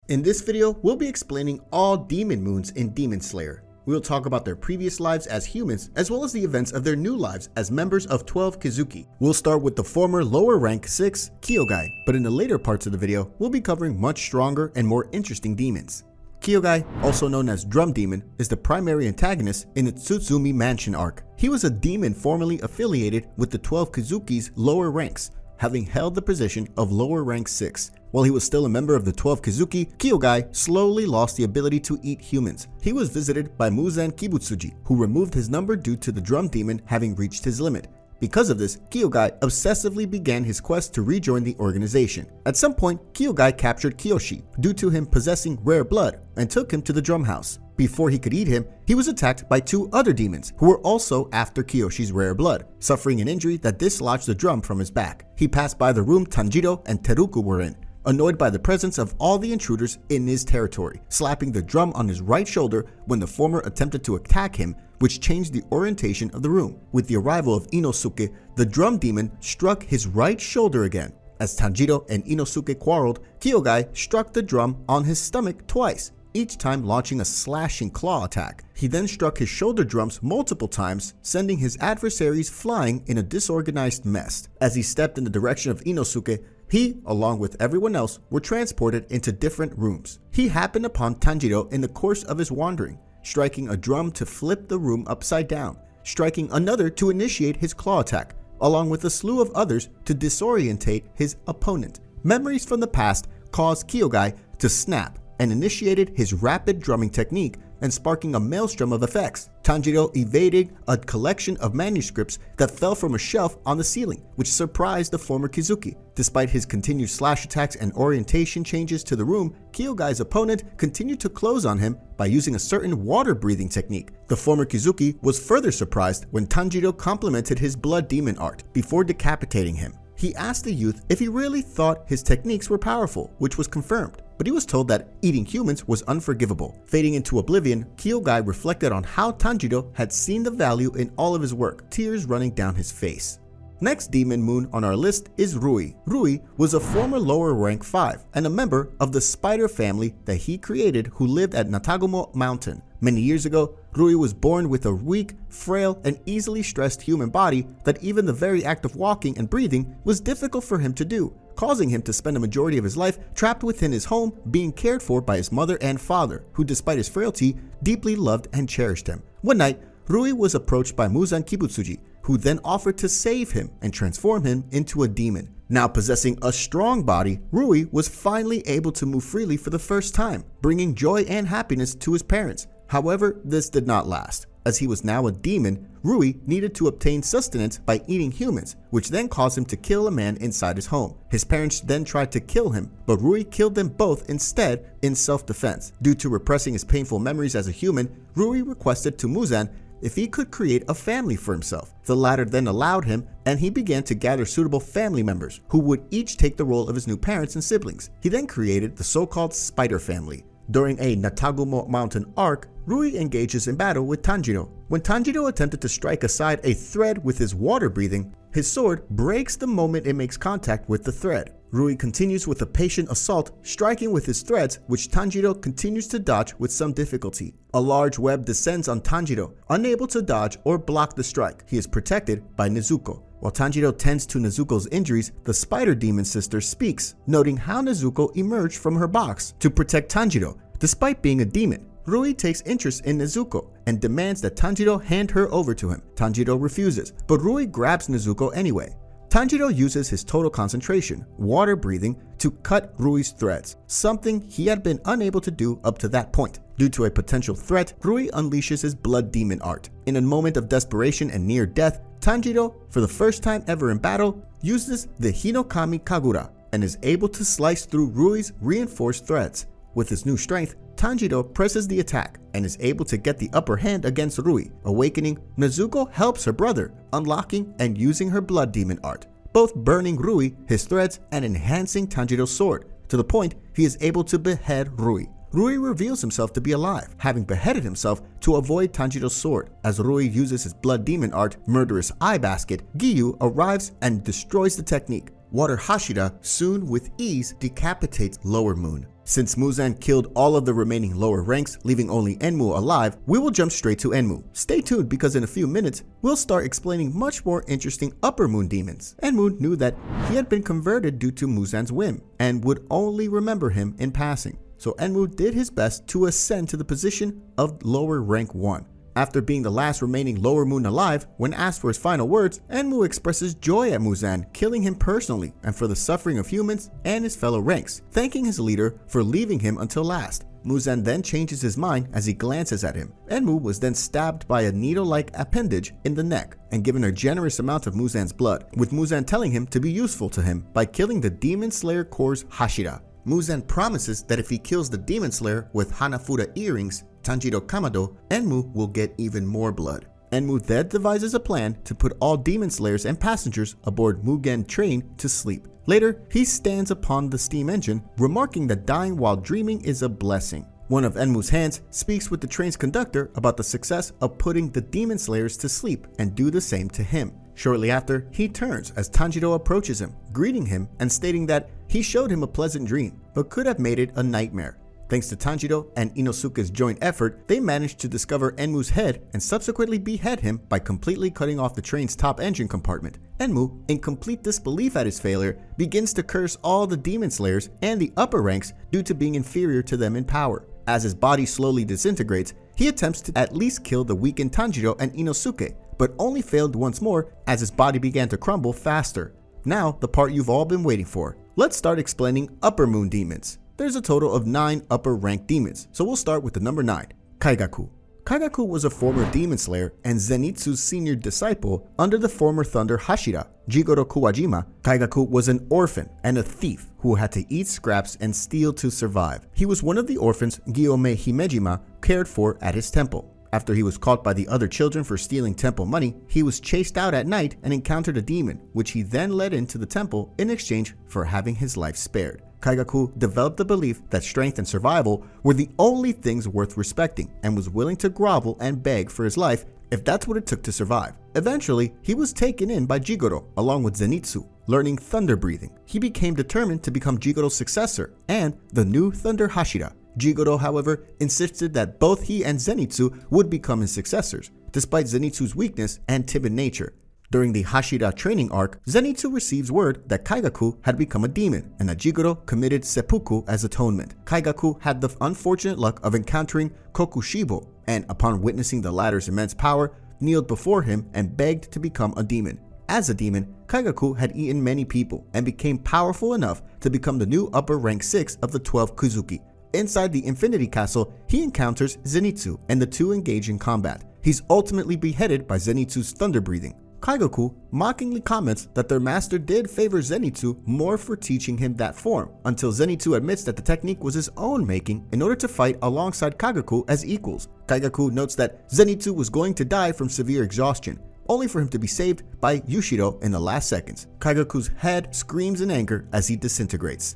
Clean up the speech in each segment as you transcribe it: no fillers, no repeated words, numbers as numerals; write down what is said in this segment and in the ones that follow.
In this video, we'll be explaining all demon moons in Demon Slayer. We'll talk about their previous lives as humans, as well as the events of their new lives as members of 12 Kizuki. We'll start with the former lower rank 6 Kyogai, but in the later parts of the video, we'll be covering much stronger and more interesting demons. Kyogai, also known as Drum Demon, is the primary antagonist in the Tsutsumi Mansion arc. He was a demon formerly affiliated with the 12 Kizuki's lower ranks, having held the position of lower rank 6. While he was still a member of the 12 Kizuki, Kyogai slowly lost the ability to eat humans. He was visited by Muzan Kibutsuji, who removed his number due to the Drum Demon having reached his limit. Because of this, Kyogai obsessively began his quest to rejoin the organization. At some point, Kyogai captured Kiyoshi due to him possessing rare blood and took him to the drum house. Before he could eat him, he was attacked by two other demons who were also after Kiyoshi's rare blood, suffering an injury that dislodged the drum from his back. He passed by the room Tanjiro and Teruku were in, annoyed by the presence of all the intruders in his territory, slapping the drum on his right shoulder when the former attempted to attack him, which changed the orientation of the room. With the arrival of Inosuke, the drum demon struck his right shoulder again. As Tanjiro and Inosuke quarreled, Kyogai struck the drum on his stomach twice, each time launching a slashing claw attack. He then struck his shoulder drums multiple times, sending his adversaries flying in a disorganized mess. As he stepped in the direction of Inosuke, he, along with everyone else, were transported into different rooms. He happened upon Tanjiro in the course of his wandering, striking a drum to flip the room upside down, striking another to initiate his claw attack, along with a slew of others to disorientate his opponent. Memories from the past caused Kyogai to snap and initiated his rapid drumming technique and sparking a maelstrom of effects. Tanjiro evaded a collection of manuscripts that fell from a shelf on the ceiling, which surprised the former Kizuki. Despite his continued slash attacks and orientation changes to the room, Kyogai's opponent continued to close on him by using a certain water-breathing technique. The former Kizuki was further surprised when Tanjiro complimented his blood demon art before decapitating him. He asked the youth if he really thought his techniques were powerful, which was confirmed, but he was told that eating humans was unforgivable. Fading into oblivion, Kyogai reflected on how Tanjiro had seen the value in all of his work, tears running down his face. Next demon moon on our list is Rui. Rui was a former lower rank 5 and a member of the spider family that he created who lived at Natagumo Mountain. Many years ago, Rui was born with a weak, frail, and easily stressed human body that even the very act of walking and breathing was difficult for him to do, causing him to spend a majority of his life trapped within his home being cared for by his mother and father, who despite his frailty, deeply loved and cherished him. One night, Rui was approached by Muzan Kibutsuji, who then offered to save him and transform him into a demon. Now possessing a strong body, Rui was finally able to move freely for the first time, bringing joy and happiness to his parents. However, this did not last. As he was now a demon, Rui needed to obtain sustenance by eating humans, which then caused him to kill a man inside his home. His parents then tried to kill him, but Rui killed them both instead in self-defense. Due to repressing his painful memories as a human, Rui requested to Muzan if he could create a family for himself. The latter then allowed him, and he began to gather suitable family members who would each take the role of his new parents and siblings. He then created the so-called Spider Family. During a Natagumo Mountain arc, Rui engages in battle with Tanjiro. When Tanjiro attempted to strike aside a thread with his water breathing, his sword breaks the moment it makes contact with the thread. Rui continues with a patient assault, striking with his threads, which Tanjiro continues to dodge with some difficulty. A large web descends on Tanjiro, unable to dodge or block the strike. He is protected by Nezuko. While Tanjiro tends to Nezuko's injuries, the spider demon sister speaks, noting how Nezuko emerged from her box to protect Tanjiro. Despite being a demon, Rui takes interest in Nezuko and demands that Tanjiro hand her over to him. Tanjiro refuses, but Rui grabs Nezuko anyway. Tanjiro uses his total concentration, water breathing, to cut Rui's threads, something he had been unable to do up to that point. Due to a potential threat, Rui unleashes his blood demon art. In a moment of desperation and near death, Tanjiro, for the first time ever in battle, uses the Hinokami Kagura and is able to slice through Rui's reinforced threads. With his new strength, Tanjiro presses the attack and is able to get the upper hand against Rui. Awakening, Nezuko helps her brother, unlocking and using her blood demon art, both burning Rui, his threads, and enhancing Tanjiro's sword, to the point he is able to behead Rui. Rui reveals himself to be alive, having beheaded himself to avoid Tanjiro's sword. As Rui uses his blood demon art, Murderous Eye Basket, Giyu arrives and destroys the technique. Water Hashira soon with ease decapitates Lower Moon. Since Muzan killed all of the remaining lower ranks, leaving only 𝗏𝗏 alive, we will jump straight to 𝗏𝗏. Stay tuned because in a few minutes, we'll start explaining much more interesting upper moon demons. 𝗏𝗏 knew that he had been converted due to Muzan's whim and would only remember him in passing. So 𝗏𝗏 did his best to ascend to the position of lower rank 1. After being the last remaining lower moon alive, when asked for his final words, 𝗏𝗏 expresses joy at Muzan killing him personally and for the suffering of humans and his fellow ranks, thanking his leader for leaving him until last. Muzan then changes his mind as he glances at him. 𝗏𝗏 was then stabbed by a needle-like appendage in the neck and given a generous amount of Muzan's blood, with Muzan telling him to be useful to him by killing the Demon Slayer Corps' Hashira. Muzan promises that if he kills the Demon Slayer with Hanafuda earrings, Tanjiro Kamado, 𝗏𝗏 will get even more blood. 𝗏𝗏 then devises a plan to put all Demon Slayers and passengers aboard Mugen train to sleep. Later, he stands upon the steam engine, remarking that dying while dreaming is a blessing. One of 𝗏𝗏's hands speaks with the train's conductor about the success of putting the Demon Slayers to sleep and do the same to him. Shortly after, he turns as Tanjiro approaches him, greeting him and stating that he showed him a pleasant dream, but could have made it a nightmare. Thanks to Tanjiro and Inosuke's joint effort, they managed to discover 𝗏𝗏's head and subsequently behead him by completely cutting off the train's top engine compartment. 𝗏𝗏, in complete disbelief at his failure, begins to curse all the Demon Slayers and the upper ranks due to being inferior to them in power. As his body slowly disintegrates, he attempts to at least kill the weakened Tanjiro and Inosuke, but only failed once more as his body began to crumble faster. Now, the part you've all been waiting for. Let's start explaining upper moon demons. There's a total of 9 upper rank demons, so we'll start with the number 9, Kaigaku. Kaigaku was a former demon slayer and Zenitsu's senior disciple under the former Thunder Hashira, Jigoro Kuwajima. Kaigaku was an orphan and a thief who had to eat scraps and steal to survive. He was one of the orphans Gyome Himejima cared for at his temple. After he was caught by the other children for stealing temple money, he was chased out at night and encountered a demon, which he then led into the temple in exchange for having his life spared. Kaigaku developed the belief that strength and survival were the only things worth respecting and was willing to grovel and beg for his life if that's what it took to survive. Eventually, he was taken in by Jigoro along with Zenitsu. Learning thunder breathing, he became determined to become Jigoro's successor and the new Thunder Hashira. Jigoro, however, insisted that both he and Zenitsu would become his successors, despite Zenitsu's weakness and timid nature. During the Hashira training arc, Zenitsu receives word that Kaigaku had become a demon and that Jigoro committed seppuku as atonement. Kaigaku had the unfortunate luck of encountering Kokushibo and, upon witnessing the latter's immense power, kneeled before him and begged to become a demon. As a demon, Kaigaku had eaten many people and became powerful enough to become the new upper rank 6 of the 12 Kuzuki. Inside the Infinity Castle, he encounters Zenitsu and the two engage in combat. He's ultimately beheaded by Zenitsu's thunder breathing. Kaigaku mockingly comments that their master did favor Zenitsu more for teaching him that form, until Zenitsu admits that the technique was his own making in order to fight alongside Kaigaku as equals. Kaigaku notes that Zenitsu was going to die from severe exhaustion, only for him to be saved by Yushiro in the last seconds. Kaigaku's head screams in anger as he disintegrates.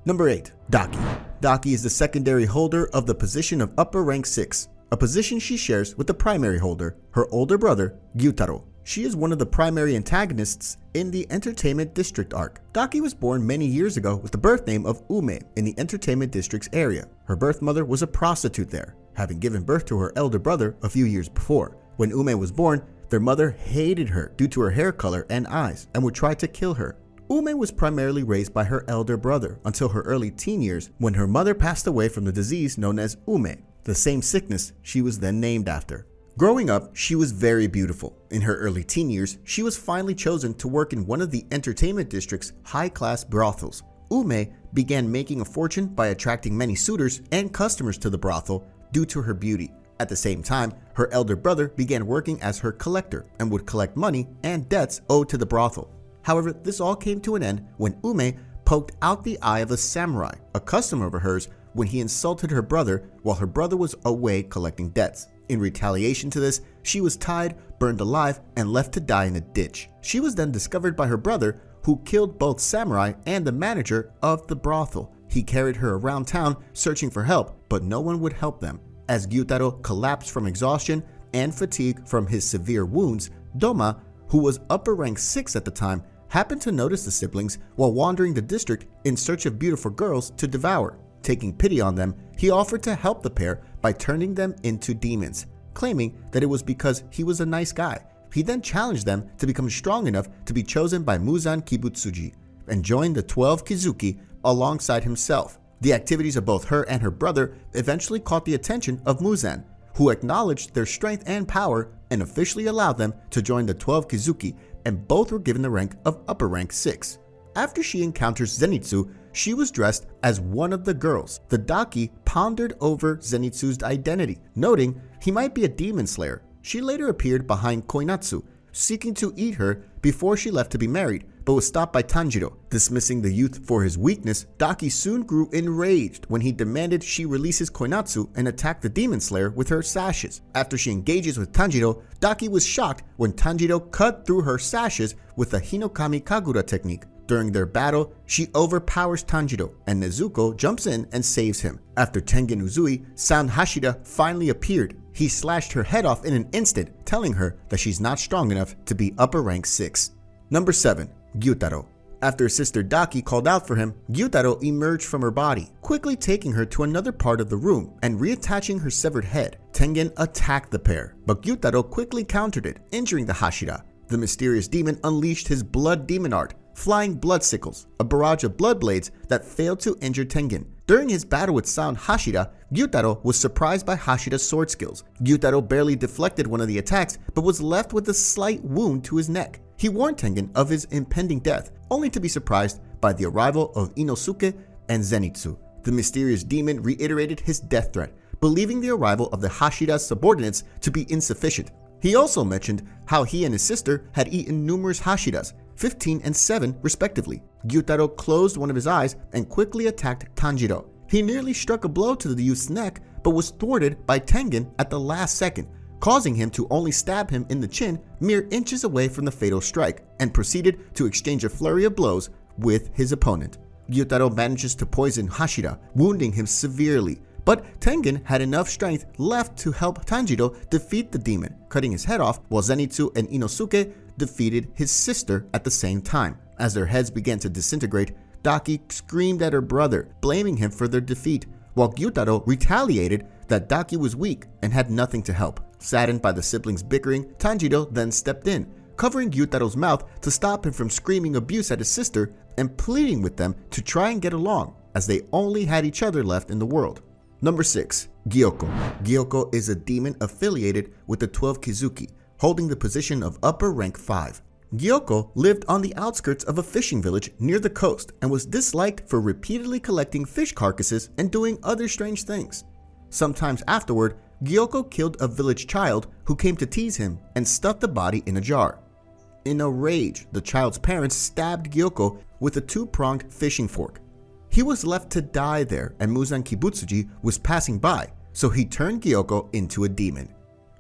Number 8. Daki. Daki is the secondary holder of the position of upper rank 6, a position she shares with the primary holder, her older brother, Gyutaro. She is one of the primary antagonists in the Entertainment District arc. Daki was born many years ago with the birth name of Ume in the Entertainment District's area. Her birth mother was a prostitute there, having given birth to her elder brother a few years before. When Ume was born, their mother hated her due to her hair color and eyes and would try to kill her. Ume was primarily raised by her elder brother until her early teen years when her mother passed away from the disease known as Ume, the same sickness she was then named after. Growing up, she was very beautiful. In her early teen years, she was finally chosen to work in one of the Entertainment District's high-class brothels. Ume began making a fortune by attracting many suitors and customers to the brothel due to her beauty. At the same time, her elder brother began working as her collector and would collect money and debts owed to the brothel. However, this all came to an end when Ume poked out the eye of a samurai, a customer of hers, when he insulted her brother while her brother was away collecting debts. In retaliation to this, she was tied, burned alive, and left to die in a ditch. She was then discovered by her brother, who killed both samurai and the manager of the brothel. He carried her around town searching for help, but no one would help them. As Gyutaro collapsed from exhaustion and fatigue from his severe wounds, Doma, who was upper rank 6 at the time, happened to notice the siblings while wandering the district in search of beautiful girls to devour. Taking pity on them, he offered to help the pair by turning them into demons, claiming that it was because he was a nice guy. He then challenged them to become strong enough to be chosen by Muzan Kibutsuji and join the 12 Kizuki alongside himself. The activities of both her and her brother eventually caught the attention of Muzan, who acknowledged their strength and power and officially allowed them to join the 12 Kizuki, and both were given the rank of upper rank 6. After she encounters Zenitsu, she was dressed as one of the girls. The Daki pondered over Zenitsu's identity, noting he might be a demon slayer. She later appeared behind Koinatsu, seeking to eat her before she left to be married, but was stopped by Tanjiro. Dismissing the youth for his weakness, Daki soon grew enraged when he demanded she releases Koinatsu and attack the demon slayer with her sashes. After she engages with Tanjiro, Daki was shocked when Tanjiro cut through her sashes with the Hinokami Kagura technique. During their battle, she overpowers Tanjiro, and Nezuko jumps in and saves him. After Tengen Uzui, Sound Hashira finally appeared. He slashed her head off in an instant, telling her that she's not strong enough to be upper rank 6. Number 7. Gyutaro. After his sister Daki called out for him, Gyutaro emerged from her body, quickly taking her to another part of the room and reattaching her severed head. Tengen attacked the pair, but Gyutaro quickly countered it, injuring the Hashira. The mysterious demon unleashed his blood demon art, flying blood sickles, a barrage of blood blades that failed to injure Tengen. During his battle with Sound Hashira, Gyutaro was surprised by Hashira's sword skills. Gyutaro barely deflected one of the attacks, but was left with a slight wound to his neck. He warned Tengen of his impending death, only to be surprised by the arrival of Inosuke and Zenitsu. The mysterious demon reiterated his death threat, believing the arrival of the Hashira's subordinates to be insufficient. He also mentioned how he and his sister had eaten numerous Hashiras, 15 and 7 respectively. Gyutaro closed one of his eyes and quickly attacked Tanjiro. He nearly struck a blow to the youth's neck, but was thwarted by Tengen at the last second, causing him to only stab him in the chin mere inches away from the fatal strike, and proceeded to exchange a flurry of blows with his opponent. Gyutaro manages to poison Hashira, wounding him severely, but Tengen had enough strength left to help Tanjiro defeat the demon, cutting his head off, while Zenitsu and Inosuke defeated his sister at the same time. As their heads began to disintegrate, Daki screamed at her brother, blaming him for their defeat, while Gyutaro retaliated that Daki was weak and had nothing to help. Saddened by the siblings' bickering, Tanjiro then stepped in, covering Gyutaro's mouth to stop him from screaming abuse at his sister and pleading with them to try and get along, as they only had each other left in the world. Number 6. Gyoko. Gyoko is a demon affiliated with the 12 Kizuki, holding the position of upper rank 5. Gyoko lived on the outskirts of a fishing village near the coast and was disliked for repeatedly collecting fish carcasses and doing other strange things. Sometimes afterward, Gyoko killed a village child who came to tease him and stuffed the body in a jar. In a rage, the child's parents stabbed Gyoko with a 2-pronged fishing fork. He was left to die there, and Muzan Kibutsuji was passing by, so he turned Gyoko into a demon.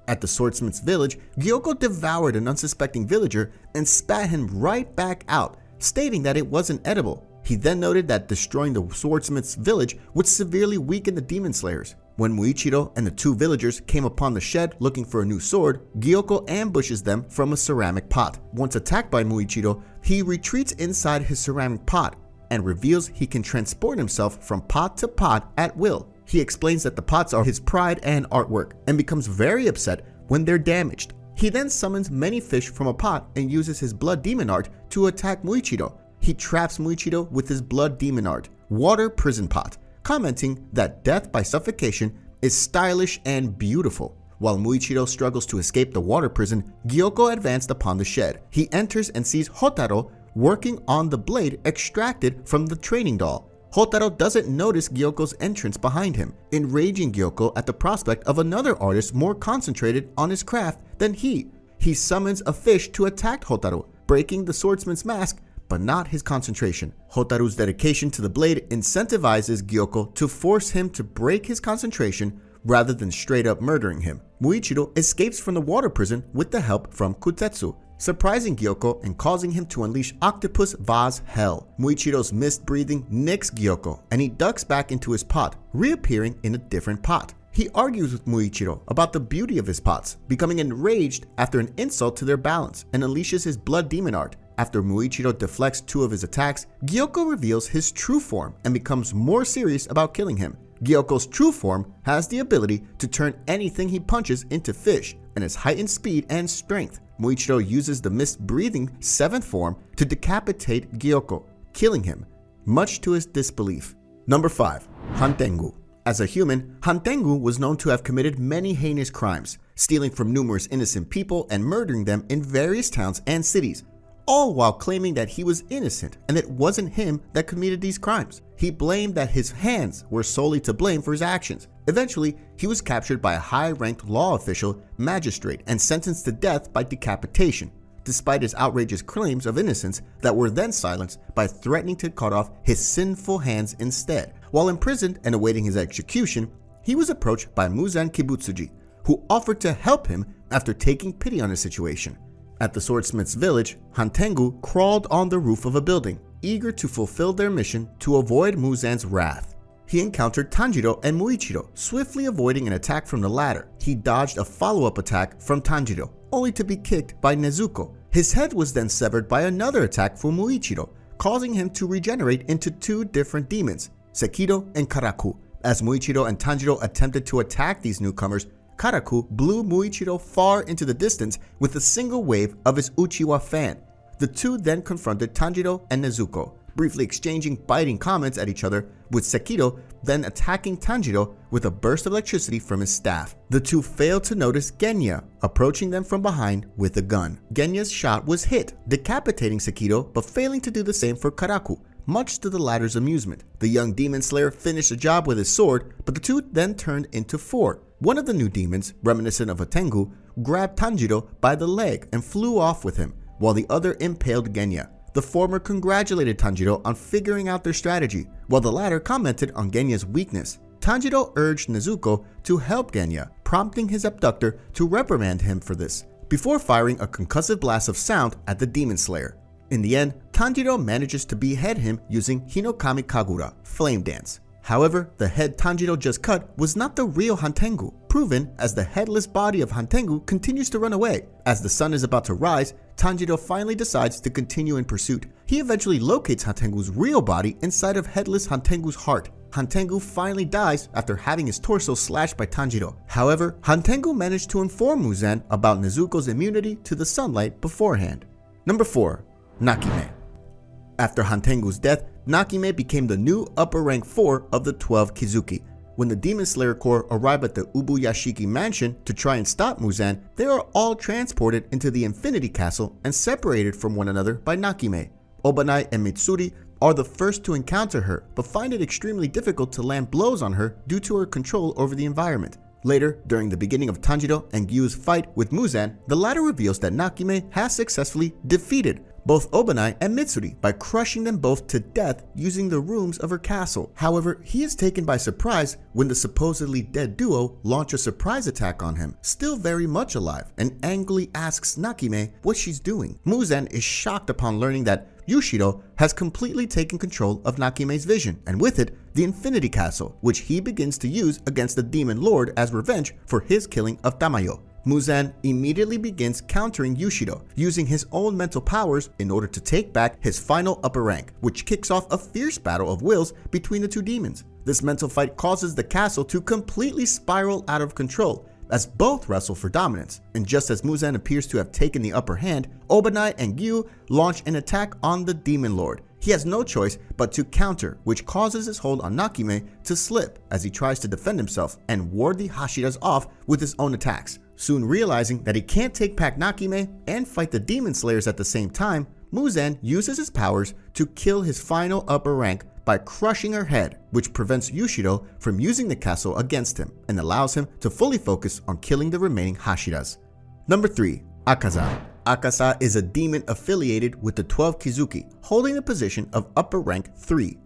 At the swordsmith's village, Gyoko devoured an unsuspecting villager and spat him right back out, stating that it wasn't edible. He then noted that destroying the swordsmith's village would severely weaken the demon slayers. When Muichiro and the 2 villagers came upon the shed looking for a new sword, Gyoko ambushes them from a ceramic pot. Once attacked by Muichiro, he retreats inside his ceramic pot and reveals he can transport himself from pot to pot at will. He explains that the pots are his pride and artwork, and becomes very upset when they're damaged. He then summons many fish from a pot and uses his blood demon art to attack Muichiro. He traps Muichiro with his blood demon art, Water Prison Pot, commenting that death by suffocation is stylish and beautiful. While Muichiro struggles to escape the water prison, Gyoko advanced upon the shed. He enters and sees Hotaro working on the blade extracted from the training doll. Hotaro doesn't notice Gyoko's entrance behind him, enraging Gyoko at the prospect of another artist more concentrated on his craft than he. He summons a fish to attack Hotaro, breaking the swordsman's mask, but not his concentration. Hotaru's dedication to the blade incentivizes Gyoko to force him to break his concentration rather than straight up murdering him. Muichiro escapes from the water prison with the help from Kutetsu, surprising Gyoko and causing him to unleash Octopus Vase Hell. Muichiro's mist breathing nicks Gyoko, and he ducks back into his pot, reappearing in a different pot. He argues with Muichiro about the beauty of his pots, becoming enraged after an insult to their balance, and unleashes his blood demon art. After Muichiro deflects 2 of his attacks, Gyoko reveals his true form and becomes more serious about killing him. Gyoko's true form has the ability to turn anything he punches into fish and has heightened speed and strength. Muichiro uses the mist-breathing 7th form to decapitate Gyoko, killing him, much to his disbelief. Number 5. Hantengu. As a human, Hantengu was known to have committed many heinous crimes, stealing from numerous innocent people and murdering them in various towns and cities, all while claiming that he was innocent and it wasn't him that committed these crimes. He blamed that his hands were solely to blame for his actions. Eventually, he was captured by a high-ranked law official, magistrate, and sentenced to death by decapitation, despite his outrageous claims of innocence that were then silenced by threatening to cut off his sinful hands instead. While imprisoned and awaiting his execution, he was approached by Muzan Kibutsuji, who offered to help him after taking pity on his situation. At the swordsmith's village, Hantengu crawled on the roof of a building, eager to fulfill their mission to avoid Muzan's wrath. He encountered Tanjiro and Muichiro, swiftly avoiding an attack from the latter. He dodged a follow-up attack from Tanjiro, only to be kicked by Nezuko. His head was then severed by another attack from Muichiro, causing him to regenerate into 2 different demons, Sekido and Karaku. As Muichiro and Tanjiro attempted to attack these newcomers, Karaku blew Muichiro far into the distance with a single wave of his Uchiwa fan. The 2 then confronted Tanjiro and Nezuko, briefly exchanging biting comments at each other, with Sekido then attacking Tanjiro with a burst of electricity from his staff. The 2 failed to notice Genya approaching them from behind with a gun. Genya's shot was hit, decapitating Sekido, but failing to do the same for Karaku, much to the latter's amusement. The young demon slayer finished the job with his sword, but the 2 then turned into 4. One of the new demons, reminiscent of a Tengu, grabbed Tanjiro by the leg and flew off with him, while the other impaled Genya. The former congratulated Tanjiro on figuring out their strategy, while the latter commented on Genya's weakness. Tanjiro urged Nezuko to help Genya, prompting his abductor to reprimand him for this, before firing a concussive blast of sound at the demon slayer. In the end, Tanjiro manages to behead him using Hinokami Kagura, Flame Dance. However, the head Tanjiro just cut was not the real Hantengu, proven as the headless body of Hantengu continues to run away. As the sun is about to rise, Tanjiro finally decides to continue in pursuit. He eventually locates Hantengu's real body inside of headless Hantengu's heart. Hantengu finally dies after having his torso slashed by Tanjiro. However, Hantengu managed to inform Muzan about Nezuko's immunity to the sunlight beforehand. Number 4. Nakime. After Hantengu's death, Nakime became the new upper rank 4 of the 12 Kizuki. When the Demon Slayer Corps arrive at the Ubuyashiki mansion to try and stop Muzan, they are all transported into the Infinity Castle and separated from one another by Nakime. Obanai and Mitsuri are the first to encounter her, but find it extremely difficult to land blows on her due to her control over the environment. Later, during the beginning of Tanjiro and Gyu's fight with Muzan, the latter reveals that Nakime has successfully defeated both Obanai and Mitsuri by crushing them both to death using the rooms of her castle. However, he is taken by surprise when the supposedly dead duo launch a surprise attack on him, still very much alive, and angrily asks Nakime what she's doing. Muzan is shocked upon learning that Yushiro has completely taken control of Nakime's vision, and with it, the Infinity Castle, which he begins to use against the Demon Lord as revenge for his killing of Tamayo. Muzan immediately begins countering Yushiro, using his own mental powers in order to take back his final upper rank, which kicks off a fierce battle of wills between the two demons. This mental fight causes the castle to completely spiral out of control, as both wrestle for dominance, and just as Muzan appears to have taken the upper hand, Obanai and Gyu launch an attack on the Demon Lord. He has no choice but to counter, which causes his hold on Nakime to slip as he tries to defend himself and ward the Hashiras off with his own attacks. Soon realizing that he can't take back Nakime and fight the Demon Slayers at the same time, Muzan uses his powers to kill his final upper rank by crushing her head, which prevents Yushiro from using the castle against him and allows him to fully focus on killing the remaining Hashiras. Number 3. Akaza. Akaza is a demon affiliated with the 12 Kizuki, holding the position of upper rank 3.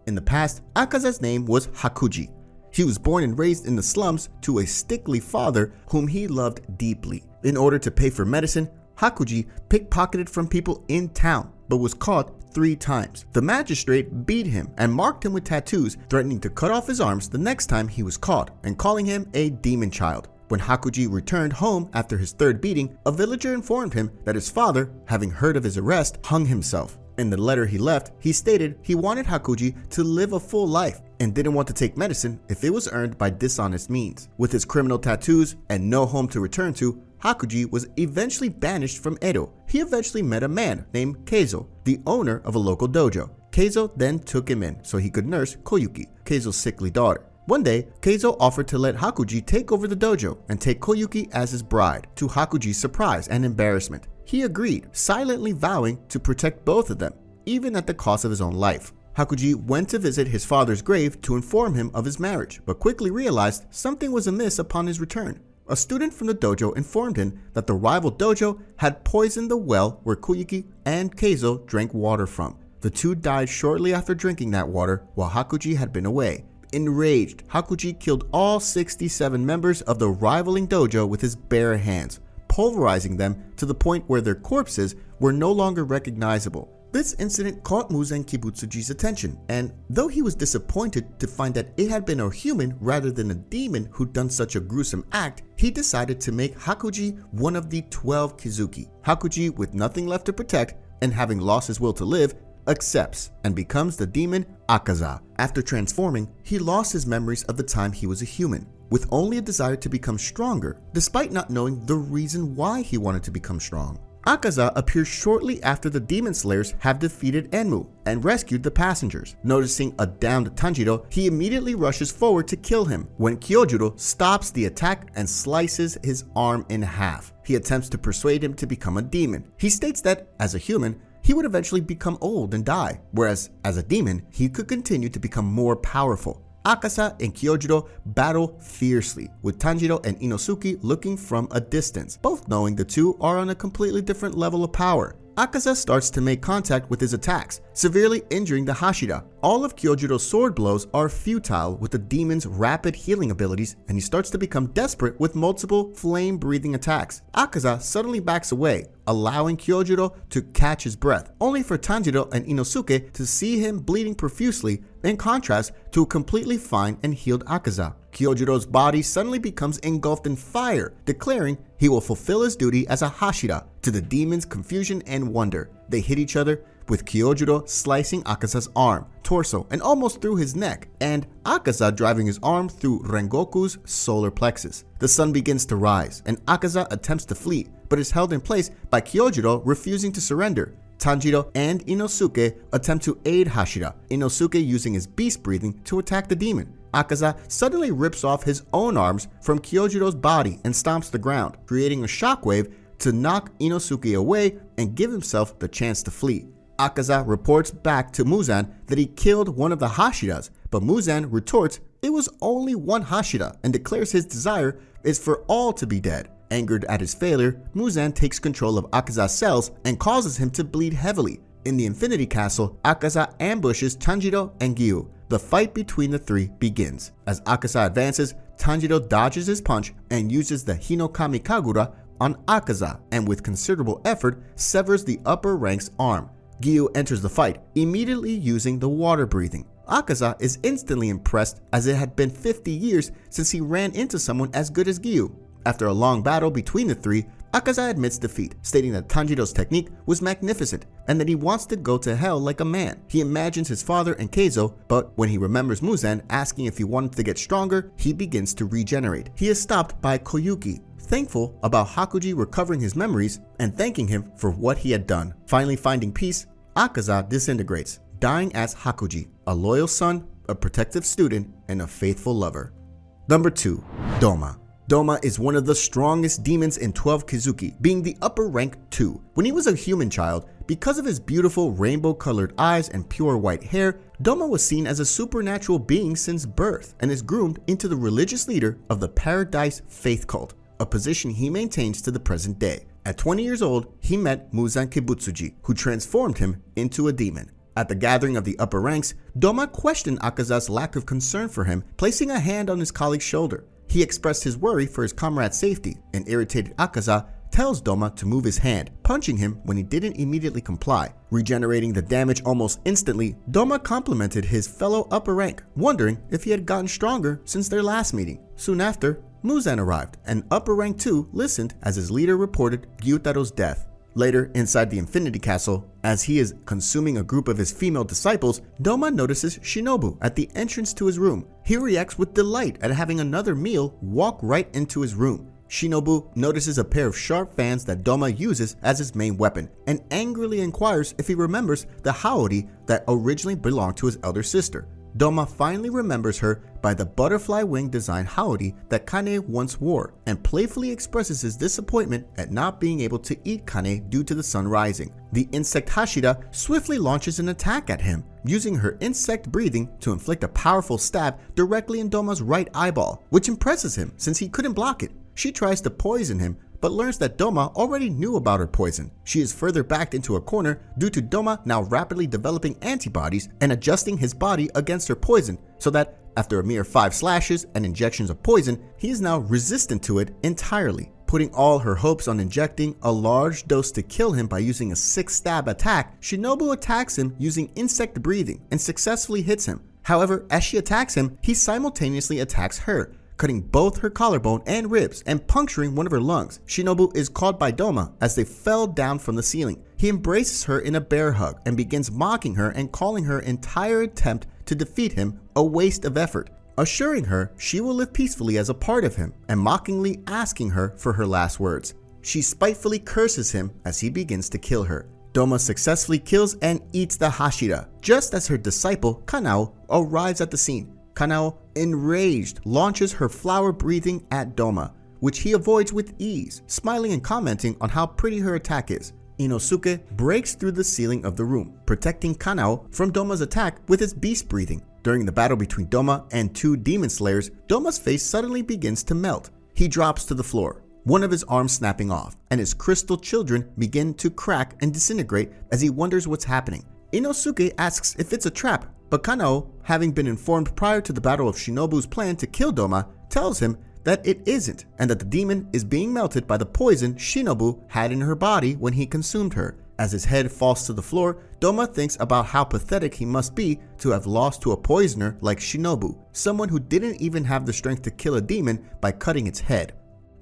In the past, Akaza's name was Hakuji. He was born and raised in the slums to a stickly father whom he loved deeply. In order to pay for medicine, Hakuji pickpocketed from people in town, but was caught 3 times. The magistrate beat him and marked him with tattoos, threatening to cut off his arms the next time he was caught, and calling him a demon child. When Hakuji returned home after his third beating, a villager informed him that his father, having heard of his arrest, hung himself. In the letter he left, he stated he wanted Hakuji to live a full life and didn't want to take medicine if it was earned by dishonest means. With his criminal tattoos and no home to return to, Hakuji was eventually banished from Edo. He eventually met a man named Keizo, the owner of a local dojo. Keizo then took him in so he could nurse Koyuki, Keizo's sickly daughter. One day, Keizo offered to let Hakuji take over the dojo and take Koyuki as his bride, to Hakuji's surprise and embarrassment. He agreed, silently vowing to protect both of them, even at the cost of his own life. Hakuji went to visit his father's grave to inform him of his marriage, but quickly realized something was amiss upon his return. A student from the dojo informed him that the rival dojo had poisoned the well where Koyuki and Keizo drank water from. The two died shortly after drinking that water while Hakuji had been away. Enraged, Hakuji killed all 67 members of the rivaling dojo with his bare hands, pulverizing them to the point where their corpses were no longer recognizable. This incident caught Muzan Kibutsuji's attention, and though he was disappointed to find that it had been a human rather than a demon who'd done such a gruesome act, he decided to make Hakuji one of the 12 Kizuki. Hakuji, with nothing left to protect and having lost his will to live, accepts and becomes the demon Akaza. After transforming, he lost his memories of the time he was a human, with only a desire to become stronger, despite not knowing the reason why he wanted to become strong. Akaza appears shortly after the demon slayers have defeated Enmu and rescued the passengers. Noticing a downed Tanjiro, he immediately rushes forward to kill him when Kyojuro stops the attack and slices his arm in half. He attempts to persuade him to become a demon. He states that, as a human, he would eventually become old and die, whereas as a demon, he could continue to become more powerful. Akaza and Kyojuro battle fiercely, with Tanjiro and Inosuke looking from a distance, both knowing the two are on a completely different level of power. Akaza starts to make contact with his attacks, severely injuring the Hashira. All of Kyojuro's sword blows are futile with the demon's rapid healing abilities, and he starts to become desperate with multiple flame-breathing attacks. Akaza suddenly backs away, allowing Kyojuro to catch his breath, only for Tanjiro and Inosuke to see him bleeding profusely, in contrast to a completely fine and healed Akaza. Kyojuro's body suddenly becomes engulfed in fire, declaring he will fulfill his duty as a Hashira. To the demon's confusion and wonder, they hit each other, with Kyojuro slicing Akaza's arm, torso, and almost through his neck, and Akaza driving his arm through Rengoku's solar plexus. The sun begins to rise, and Akaza attempts to flee, but is held in place by Kyojuro refusing to surrender. Tanjiro and Inosuke attempt to aid Hashira, Inosuke using his beast breathing to attack the demon. Akaza suddenly rips off his own arms from Kyojuro's body and stomps the ground, creating a shockwave to knock Inosuke away and give himself the chance to flee. Akaza reports back to Muzan that he killed one of the Hashiras, but Muzan retorts it was only one Hashira and declares his desire is for all to be dead. Angered at his failure, Muzan takes control of Akaza's cells and causes him to bleed heavily. In the Infinity Castle, Akaza ambushes Tanjiro and Gyu. The fight between the three begins. As Akaza advances, Tanjiro dodges his punch and uses the Hinokami Kagura on Akaza, and with considerable effort, severs the upper rank's arm. Gyu enters the fight, immediately using the water breathing. Akaza is instantly impressed, as it had been 50 years since he ran into someone as good as Gyu. After a long battle between the three, Akaza admits defeat, stating that Tanjiro's technique was magnificent and that he wants to go to hell like a man. He imagines his father and Keizo, but when he remembers Muzan asking if he wanted to get stronger, he begins to regenerate. He is stopped by Koyuki, thankful about Hakuji recovering his memories and thanking him for what he had done. Finally finding peace, Akaza disintegrates, dying as Hakuji, a loyal son, a protective student, and a faithful lover. Number 2. Doma. Doma is one of the strongest demons in 12 Kizuki, being the upper rank 2. When he was a human child, because of his beautiful rainbow-colored eyes and pure white hair, Doma was seen as a supernatural being since birth and is groomed into the religious leader of the Paradise faith cult, a position he maintains to the present day. At 20 years old, he met Muzan Kibutsuji, who transformed him into a demon. At the gathering of the upper ranks, Doma questioned Akaza's lack of concern for him, placing a hand on his colleague's shoulder. He expressed his worry for his comrade's safety and irritated Akaza tells Doma to move his hand, punching him when he didn't immediately comply. Regenerating the damage almost instantly, Doma complimented his fellow upper rank, wondering if he had gotten stronger since their last meeting. Soon after, Muzan arrived, and upper rank 2 listened as his leader reported Gyutaro's death. Later, inside the Infinity Castle, as he is consuming a group of his female disciples, Doma notices Shinobu at the entrance to his room. He reacts with delight at having another meal walk right into his room. Shinobu notices a pair of sharp fans that Doma uses as his main weapon, and angrily inquires if he remembers the 𝐿𝐿 that originally belonged to his elder sister. Doma finally remembers her by the butterfly wing design 𝐿𝐿 that Kane once wore, and playfully expresses his disappointment at not being able to eat Kane due to the sun rising. The insect Hashira swiftly launches an attack at him, using her insect breathing to inflict a powerful stab directly in Doma's right eyeball, which impresses him since he couldn't block it. She tries to poison him, but learns that Doma already knew about her poison. She is further backed into a corner due to Doma now rapidly developing antibodies and adjusting his body against her poison, so that after a mere 5 slashes and injections of poison, he is now resistant to it entirely. Putting all her hopes on injecting a large dose to kill him by using a 6-stab attack, Shinobu attacks him using insect breathing and successfully hits him. However, as she attacks him, he simultaneously attacks her, cutting both her collarbone and ribs and puncturing one of her lungs. Shinobu is caught by Doma as they fell down from the ceiling. He embraces her in a bear hug and begins mocking her and calling her entire attempt to defeat him a waste of effort, assuring her she will live peacefully as a part of him and mockingly asking her for her last words. She spitefully curses him as he begins to kill her. Doma successfully kills and eats the Hashira, just as her disciple Kanao arrives at the scene. Kanao, enraged, launches her flower breathing at Doma, which he avoids with ease, smiling and commenting on how pretty her attack is. Inosuke breaks through the ceiling of the room, protecting Kanao from Doma's attack with his beast breathing. During the battle between Doma and 2 demon slayers, Doma's face suddenly begins to melt. He drops to the floor, one of his arms snapping off, and his crystal children begin to crack and disintegrate as he wonders what's happening. Inosuke asks if it's a trap, but Kanao, having been informed prior to the battle of Shinobu's plan to kill Doma, tells him that it isn't, and that the demon is being melted by the poison Shinobu had in her body when he consumed her. As his head falls to the floor, Doma thinks about how pathetic he must be to have lost to a poisoner like Shinobu, someone who didn't even have the strength to kill a demon by cutting its head.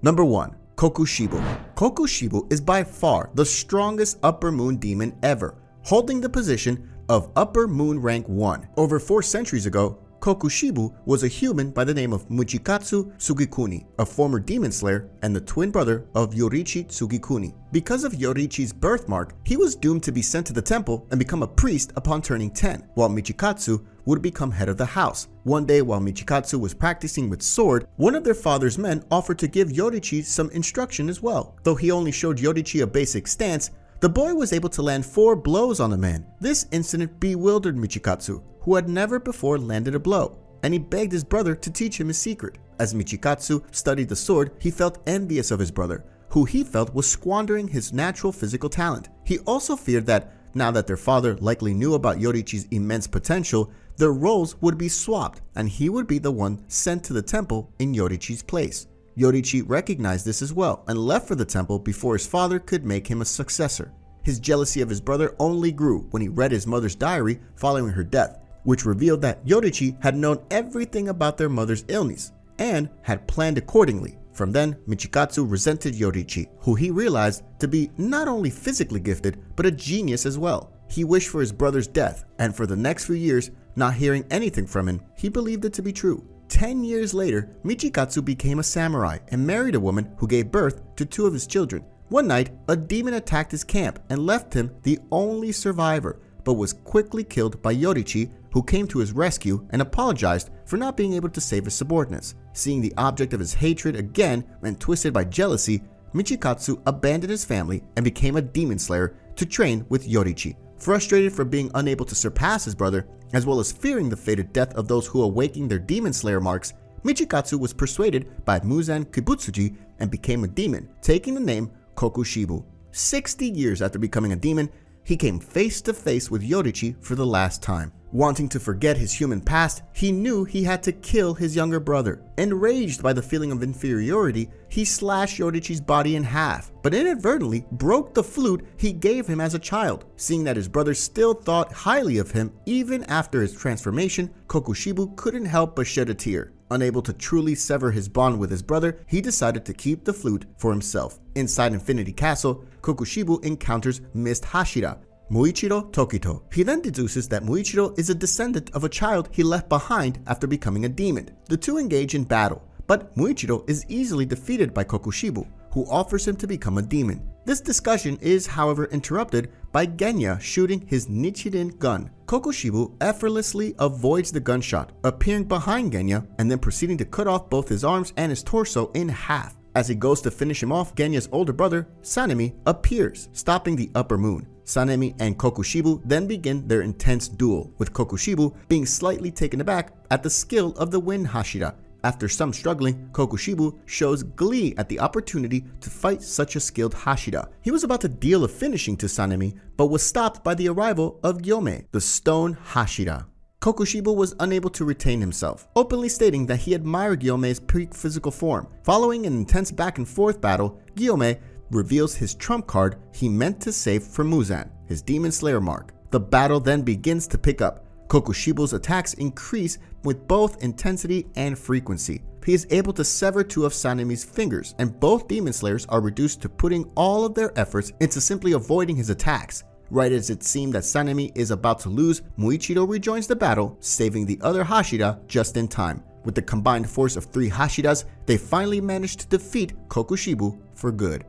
Number 1. Kokushibo. Kokushibo is by far the strongest upper moon demon ever, holding the position of upper moon rank 1. Over 4 centuries ago, Kokushibo was a human by the name of Michikatsu Tsugikuni, a former demon slayer and the twin brother of Yoriichi Tsugikuni. Because of Yoriichi's birthmark, he was doomed to be sent to the temple and become a priest upon turning 10, while Michikatsu would become head of the house. One day, while Michikatsu was practicing with sword, one of their father's men offered to give Yoriichi some instruction as well. Though he only showed Yoriichi a basic stance, the boy was able to land 4 blows on the man. This incident bewildered Michikatsu, who had never before landed a blow, and he begged his brother to teach him his secret. As Michikatsu studied the sword, he felt envious of his brother, who he felt was squandering his natural physical talent. He also feared that, now that their father likely knew about Yoriichi's immense potential, their roles would be swapped, and he would be the one sent to the temple in Yoriichi's place. Yoriichi recognized this as well and left for the temple before his father could make him a successor. His jealousy of his brother only grew when he read his mother's diary following her death, which revealed that Yoriichi had known everything about their mother's illness and had planned accordingly. From then, Michikatsu resented Yoriichi, who he realized to be not only physically gifted, but a genius as well. He wished for his brother's death, and for the next few years, not hearing anything from him, he believed it to be true. 10 years later, Michikatsu became a samurai and married a woman who gave birth to 2 of his children. One night, a demon attacked his camp and left him the only survivor, but was quickly killed by Yoriichi, who came to his rescue and apologized for not being able to save his subordinates. Seeing the object of his hatred again and twisted by jealousy, Michikatsu abandoned his family and became a demon slayer to train with Yoriichi. Frustrated for being unable to surpass his brother, as well as fearing the fated death of those who awakened their demon slayer marks, Michikatsu was persuaded by Muzan Kibutsuji and became a demon, taking the name Kokushibo. 60 years after becoming a demon, he came face to face with Yoriichi for the last time. Wanting to forget his human past, he knew he had to kill his younger brother. Enraged by the feeling of inferiority, he slashed 𝐤𝐫𝐻𝐼's body in half, but inadvertently broke the flute he gave him as a child. Seeing that his brother still thought highly of him even after his transformation, Kokushibo couldn't help but shed a tear. Unable to truly sever his bond with his brother, he decided to keep the flute for himself. Inside Infinity Castle, Kokushibo encounters Mist Hashira, Muichiro Tokito. He then deduces that Muichiro is a descendant of a child he left behind after becoming a demon. The two engage in battle, but Muichiro is easily defeated by Kokushibo, who offers him to become a demon. This discussion is, however, interrupted by Genya shooting his Nichirin gun. Kokushibo effortlessly avoids the gunshot, appearing behind Genya and then proceeding to cut off both his arms and his torso in half. As he goes to finish him off, Genya's older brother, Sanemi, appears, stopping the upper moon. Sanemi and Kokushibo then begin their intense duel, with Kokushibo being slightly taken aback at the skill of the Wind Hashira. After some struggling, Kokushibo shows glee at the opportunity to fight such a skilled Hashira. He was about to deal a finishing to Sanemi, but was stopped by the arrival of Gyome, the Stone Hashira. Kokushibo was unable to retain himself, openly stating that he admired Gyome's peak physical form. Following an intense back and forth battle, Gyome reveals his trump card he meant to save for Muzan, his Demon Slayer mark. The battle then begins to pick up. Kokushibo's attacks increase with both intensity and frequency. He is able to sever two of Sanemi's fingers, and both Demon Slayers are reduced to putting all of their efforts into simply avoiding his attacks. Right as it seemed that Sanemi is about to lose, Muichiro rejoins the battle, saving the other Hashira just in time. With the combined force of 3 Hashiras, they finally managed to defeat Kokushibo for good.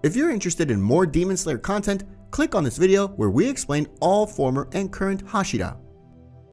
If you're interested in more Demon Slayer content, click on this video where we explain all former and current Hashira.